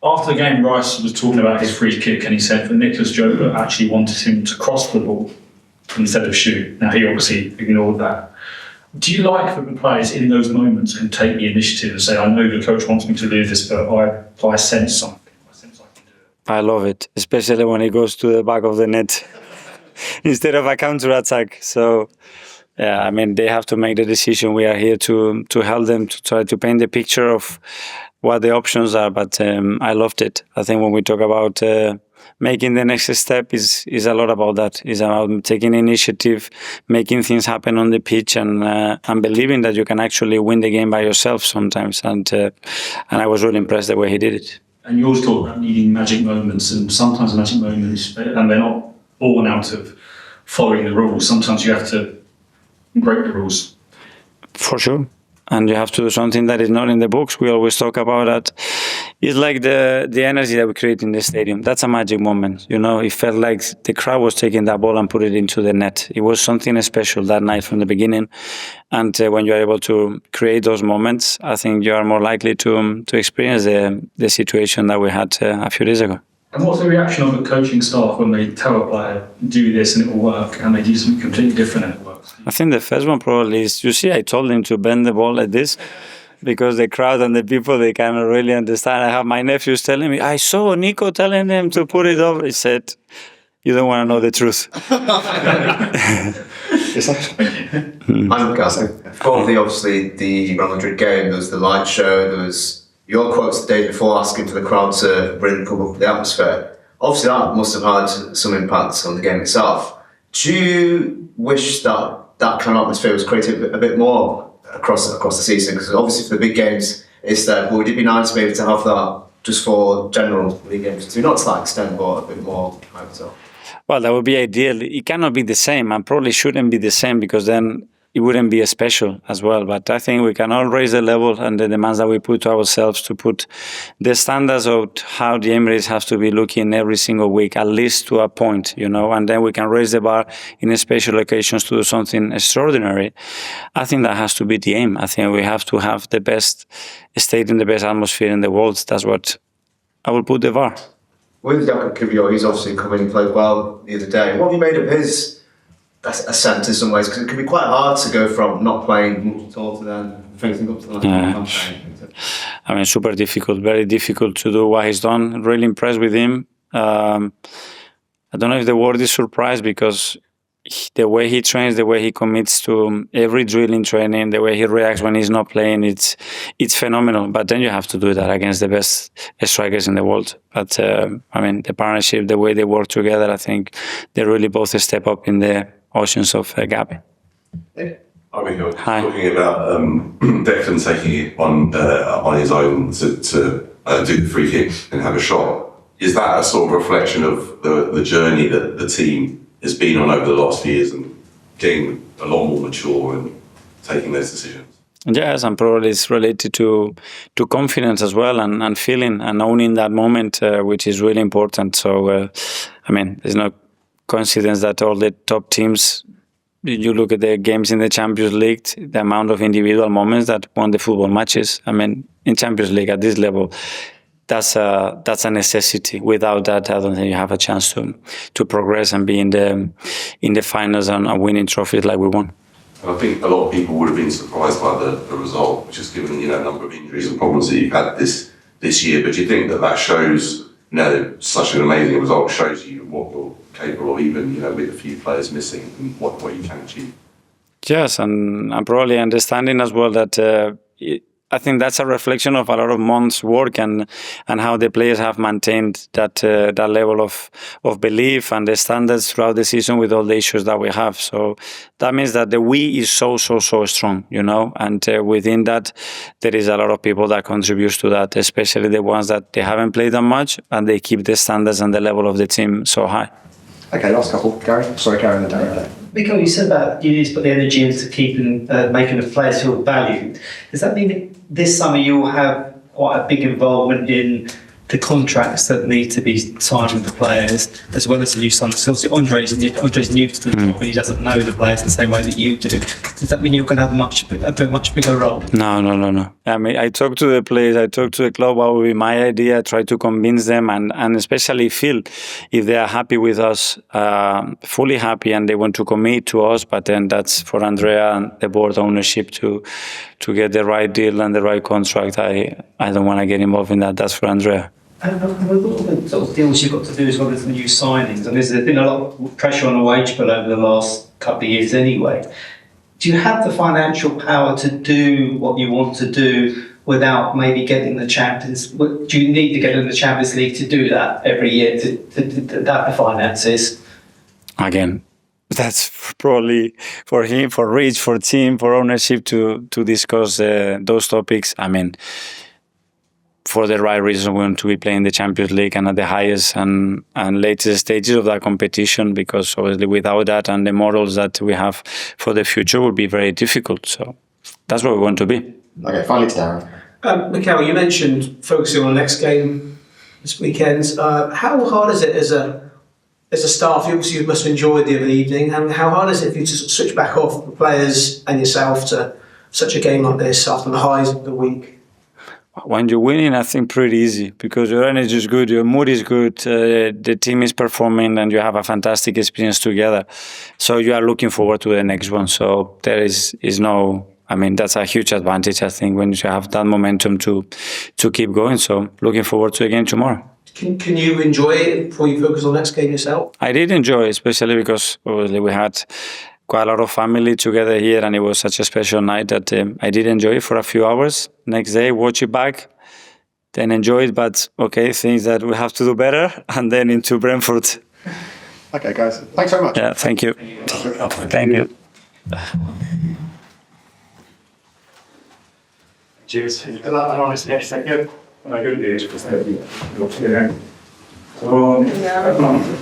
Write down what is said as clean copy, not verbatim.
After the game, Rice was talking about his free kick and he said that Nicholas Joba actually wanted him to cross the ball instead of shoot. Now, he obviously ignored that. Do you like that the players in those moments can take the initiative and say, I know the coach wants me to do this, but I sense something. I sense I can do it. I love it, especially when it goes to the back of the net instead of a counter-attack. So, yeah, I mean, they have to make the decision. We are here to help them, to try to paint the picture of what the options are. But I loved it. I think when we talk about making the next step is a lot about that. It's about taking initiative, making things happen on the pitch, and believing that you can actually win the game by yourself sometimes. And I was really impressed the way he did it. And you always talk about needing magic moments, and sometimes magic moments, and they're not born out of following the rules. Sometimes you have to break the rules. For sure. And you have to do something that is not in the books. We always talk about that. It's like the energy that we create in the stadium. That's a magic moment. You know, it felt like the crowd was taking that ball and put it into the net. It was something special that night from the beginning. And when you're able to create those moments, I think you are more likely to experience the situation that we had a few days ago. And what's the reaction of the coaching staff when they tell a player, do this and it will work, and they do something completely different and it works? I think the first one probably is, you see, I told him to bend the ball like this, because the crowd and the people, they cannot really understand. I have my nephews telling me, I saw Nico telling them to put it over. He said, you don't want to know the truth. I'm guessing. Obviously, the Real Madrid game, there was the light show, there was your quotes the day before asking for the crowd to bring the atmosphere. Obviously, that must have had some impact on the game itself. Do you wish that kind of atmosphere was created a bit more across the season? Because obviously for the big games it's there, but would it be nice to be able to have that just for general league games too? Not to that extent, but a bit more hyped up. Well, that would be ideal. It cannot be the same, and probably shouldn't be the same, because then it wouldn't be as special as well. But I think we can all raise the level and the demands that we put to ourselves, to put the standards of how the Emirates has to be looking every single week, at least to a point, you know, and then we can raise the bar in special occasions to do something extraordinary. I think that has to be the aim. I think we have to have the best stadium, the best atmosphere in the world. That's what I will put the bar. With Kiwior, he's obviously come in and played well the other day. What have you made of his ascent in some ways? Because it can be quite hard to go from not playing much at all to then facing up to the campaign. I mean, super difficult, very difficult to do what he's done. Really impressed with him. I don't know if the word is surprise, because the way he trains, the way he commits to every drill in training, the way he reacts when he's not playing, it's phenomenal. But then you have to do that against the best strikers in the world. But I mean, the partnership, the way they work together, I think they really both step up in the oceans of Gabi. I mean, you're talking about Declan taking it on his own to do the free kick and have a shot. Is that a sort of reflection of the journey that the team has been on over the last few years and getting a lot more mature and taking those decisions? Yes, and probably it's related to confidence as well, and feeling and owning that moment, which is really important. So, I mean, there's no coincidence that all the top teams, you look at the games in the Champions League, the amount of individual moments that won the football matches. I mean, in Champions League at this level, that's a necessity. Without that, I don't think you have a chance to progress and be in the finals and winning trophies like we won. And I think a lot of people would have been surprised by the result, just given a number of injuries and problems that you've had this year. But do you think that shows, such an amazing result shows you what you're capable of, even with a few players missing, and what you can achieve? Yes, and I'm probably understanding as well that I think that's a reflection of a lot of months' work and how the players have maintained that level of belief and the standards throughout the season with all the issues that we have. So that means that the we is so strong, and within that there is a lot of people that contribute to that, especially the ones that they haven't played that much and they keep the standards and the level of the team so high. Okay, last couple. Gary? Sorry, Gary and Darren. Mikel, you said about you need to put the energy into keeping, making the players feel valued. Does that mean that this summer you'll have quite a big involvement in the contracts that need to be signed with the players, as well as the new signings. So obviously Andre's new to the job, and he doesn't know the players the same way that you do. Does that mean you're going to have a much bigger role? No. I mean, I talked to the players, I talked to the club, what would be my idea, try to convince them, and especially feel if they are happy with us, fully happy, and they want to commit to us. But then that's for Andrea and the board ownership to get the right deal and the right contract. I don't want to get involved in that. That's for Andrea. And with all the sort of deals you've got to do as well as the new signings, and there's been a lot of pressure on the wage bill over the last couple of years anyway. Do you have the financial power to do what you want to do without maybe getting the Champions? Do you need to get in the Champions League to do that every year to have the finances? Again, that's probably for him, for Rich, for team, for ownership to discuss those topics. I mean, for the right reason, we want to be playing the Champions League and at the highest and latest stages of that competition, because obviously without that and the models that we have for the future would be very difficult. So that's where we want to be. Okay, finally to Darren. Mikel, you mentioned focusing on the next game this weekend. How hard is it as a staff? You must have enjoyed the other evening. And how hard is it for you to switch back off the players and yourself to such a game like this after the highs of the week? When you're winning, I think pretty easy, because your energy is good, your mood is good, the team is performing, and you have a fantastic experience together. So you are looking forward to the next one. So there is no, I mean, that's a huge advantage, I think, when you have that momentum to keep going. So looking forward to the game tomorrow. Can you enjoy it before you focus on the next game yourself? I did enjoy, especially because obviously we had quite a lot of family together here, and it was such a special night that I did enjoy it for a few hours. Next day, watch it back, then enjoy it, but okay, things that we have to do better, and then into Brentford. Okay, guys. Thanks very much. Yeah, thank you. Thank you. Cheers. Thank you.